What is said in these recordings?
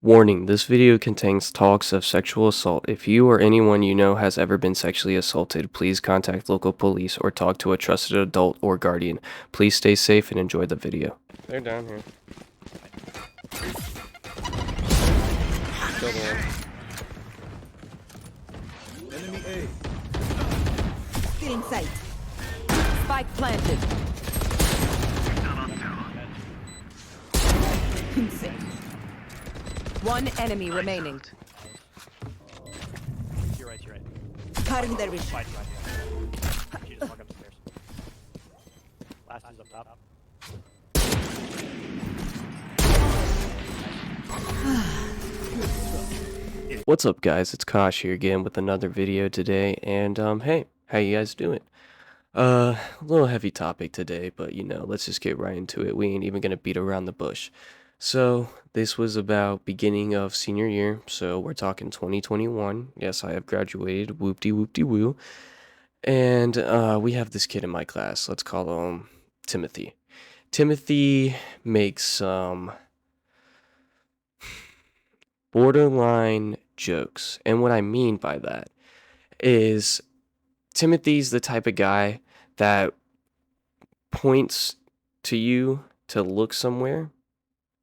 Warning, this video contains talks of sexual assault. If you or anyone you know has ever been sexually assaulted, please contact local police or talk to a trusted adult or guardian. Please stay safe and enjoy the video. They're down here. Killed one. Enemy A. Still in sight. Spike planted. Insane. One enemy remaining. You're right. Cutting their vision. Right. She just walked upstairs. Last is up top. What's up, guys? It's Kosh here again with another video today, and hey, how you guys doing? A little heavy topic today, but let's just get right into it. We ain't even gonna beat around the bush. So this was about beginning of senior year, so we're talking 2021. Yes, I have graduated, whoop-de-whoop-de-woo. And we have this kid in my class. Let's call him Timothy. Timothy makes some borderline jokes. And what I mean by that is Timothy's the type of guy that points to you to look somewhere,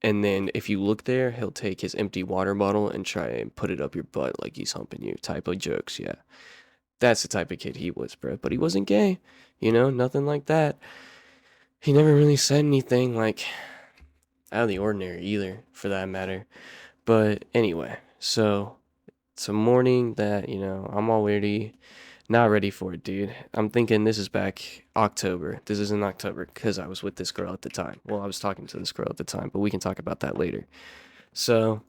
and then if you look there, he'll take his empty water bottle and try and put it up your butt like he's humping you type of jokes. Yeah, that's the type of kid he was, bro. But he wasn't gay, nothing like that. He never really said anything like out of the ordinary either, for that matter. But anyway, so it's a morning that, I'm already not ready for it, dude. I'm thinking this is back October. This is in October because I was with this girl at the time. Well, I was talking to this girl at the time, but we can talk about that later. So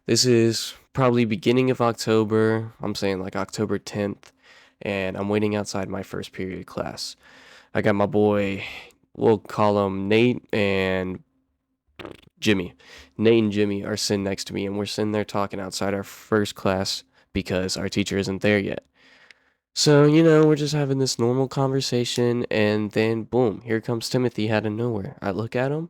this is probably beginning of October. I'm saying like October 10th, and I'm waiting outside my first period class. I got my boy, we'll call him Nate and Jimmy. Nate and Jimmy are sitting next to me, and we're sitting there talking outside our first class because our teacher isn't there yet. So, we're just having this normal conversation, and then boom, here comes Timothy out of nowhere. I look at him,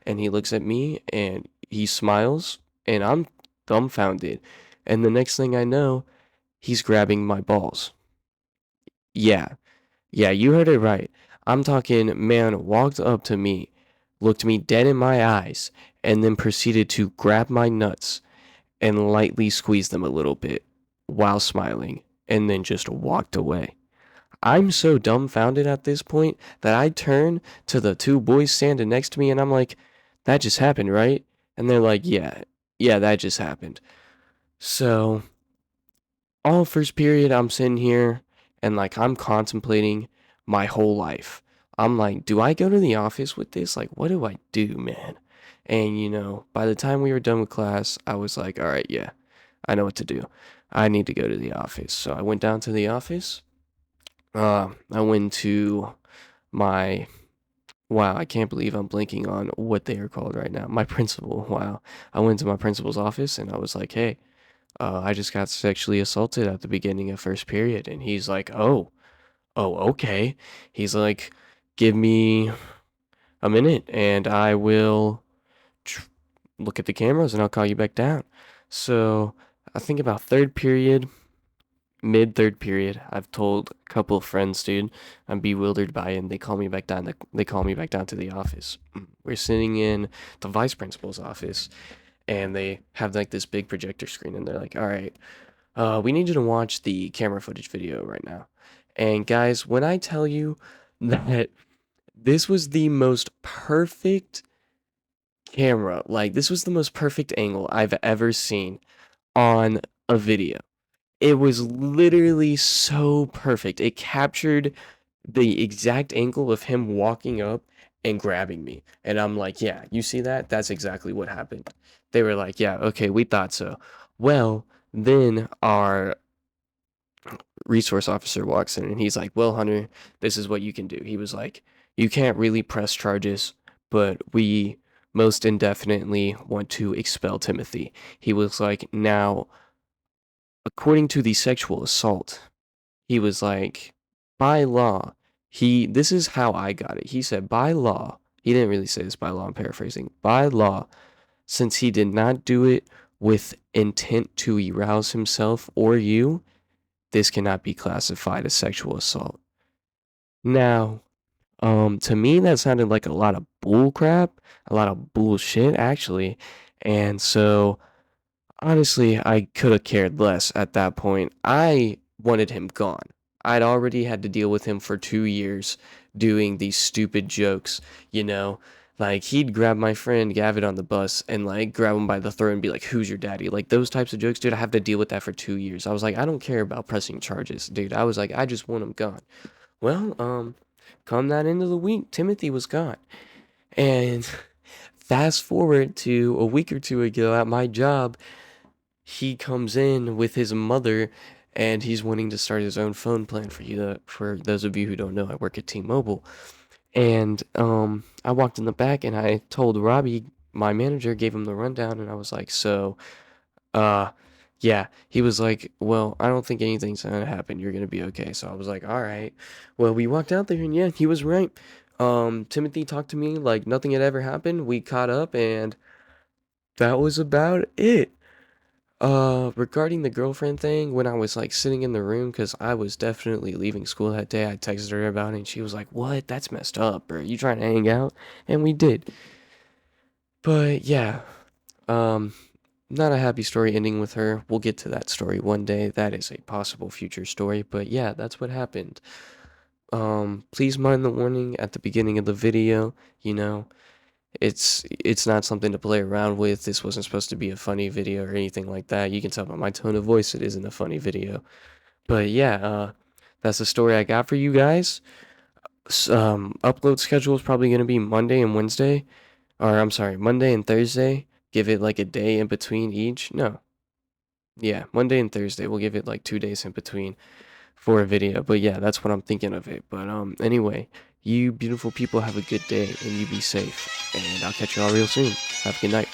and he looks at me, and he smiles, and I'm dumbfounded. And the next thing I know, he's grabbing my balls. Yeah, you heard it right. I'm talking, man walked up to me, looked me dead in my eyes, and then proceeded to grab my nuts and lightly squeeze them a little bit while smiling, and then just walked away. I'm so dumbfounded at this point that I turn to the two boys standing next to me and I'm like, that just happened, right? And they're like, yeah, that just happened. So, all first period, I'm sitting here and like I'm contemplating my whole life. I'm like, do I go to the office with this? Like, what do I do, man? And by the time we were done with class, I was like, all right, yeah, I know what to do. I need to go to the office. So I went down to the office. I went to my, wow, I can't believe I'm blanking on what they are called right now. My principal, wow. I went to my principal's office and I was like, hey, I just got sexually assaulted at the beginning of first period. And he's like, oh, okay. He's like, give me a minute and I will look at the cameras and I'll call you back down. So I think about third period, mid third period, I've told a couple of friends, dude, I'm bewildered by it, and they call me back down. They call me back down to the office. We're sitting in the vice principal's office, and they have like this big projector screen, and they're like, "All right, we need you to watch the camera footage video right now." And guys, when I tell you that this was the most perfect camera, like this was the most perfect angle I've ever seen on a video. It was literally so perfect. It captured the exact angle of him walking up and grabbing me. And I'm like, yeah, you see that? That's exactly what happened. They were like, yeah, okay, we thought so. Well, then our resource officer walks in and he's like, well, Hunter, this is what you can do. He was like, you can't really press charges, but we most indefinitely want to expel Timothy. He was like, now, according to the sexual assault, he was like, by law, this is how I got it. He said, by law, he didn't really say this by law, I'm paraphrasing, by law, since he did not do it with intent to arouse himself or you, this cannot be classified as sexual assault. Now, to me, that sounded like a lot of bull crap, a lot of bullshit, actually. And so, honestly, I could have cared less at that point. I wanted him gone. I'd already had to deal with him for 2 years doing these stupid jokes, you know? Like, he'd grab my friend Gavin on the bus and, like, grab him by the throat and be like, "Who's your daddy?" Like, those types of jokes, dude, I have to deal with that for 2 years. I was like, I don't care about pressing charges, dude. I was like, I just want him gone. Well, come that end of the week, Timothy was gone. And fast forward to a week or two ago at my job, he comes in with his mother and he's wanting to start his own phone plan. For those of you who don't know, I work at T-Mobile. And I walked in the back and I told Robbie, my manager, gave him the rundown, and I was like, so uh yeah. He was like, "Well, I don't think anything's gonna happen. You're gonna be okay." So I was like, "All right." Well, we walked out there and yeah, he was right. Timothy talked to me like nothing had ever happened. We caught up and that was about it. Regarding the girlfriend thing, when I was like sitting in the room, because I was definitely leaving school that day, I texted her about it and she was like, "What? That's messed up, bro. You trying to hang out?" And we did. But yeah, um, not a happy story ending with her. We'll get to that story one day. That is a possible future story. But yeah, that's what happened. Please mind the warning at the beginning of the video. You know, it's not something to play around with. This wasn't supposed to be a funny video or anything like that. You can tell by my tone of voice it isn't a funny video. But yeah, that's the story I got for you guys. Upload schedule is probably gonna be Monday and Wednesday, or I'm sorry, Monday and Thursday. Give it like a day in between each. No, yeah, Monday and Thursday. We'll give it like 2 days in between for a video. But yeah, that's what I'm thinking of it. But anyway, you beautiful people have a good day and you be safe. And I'll catch you all real soon. Have a good night.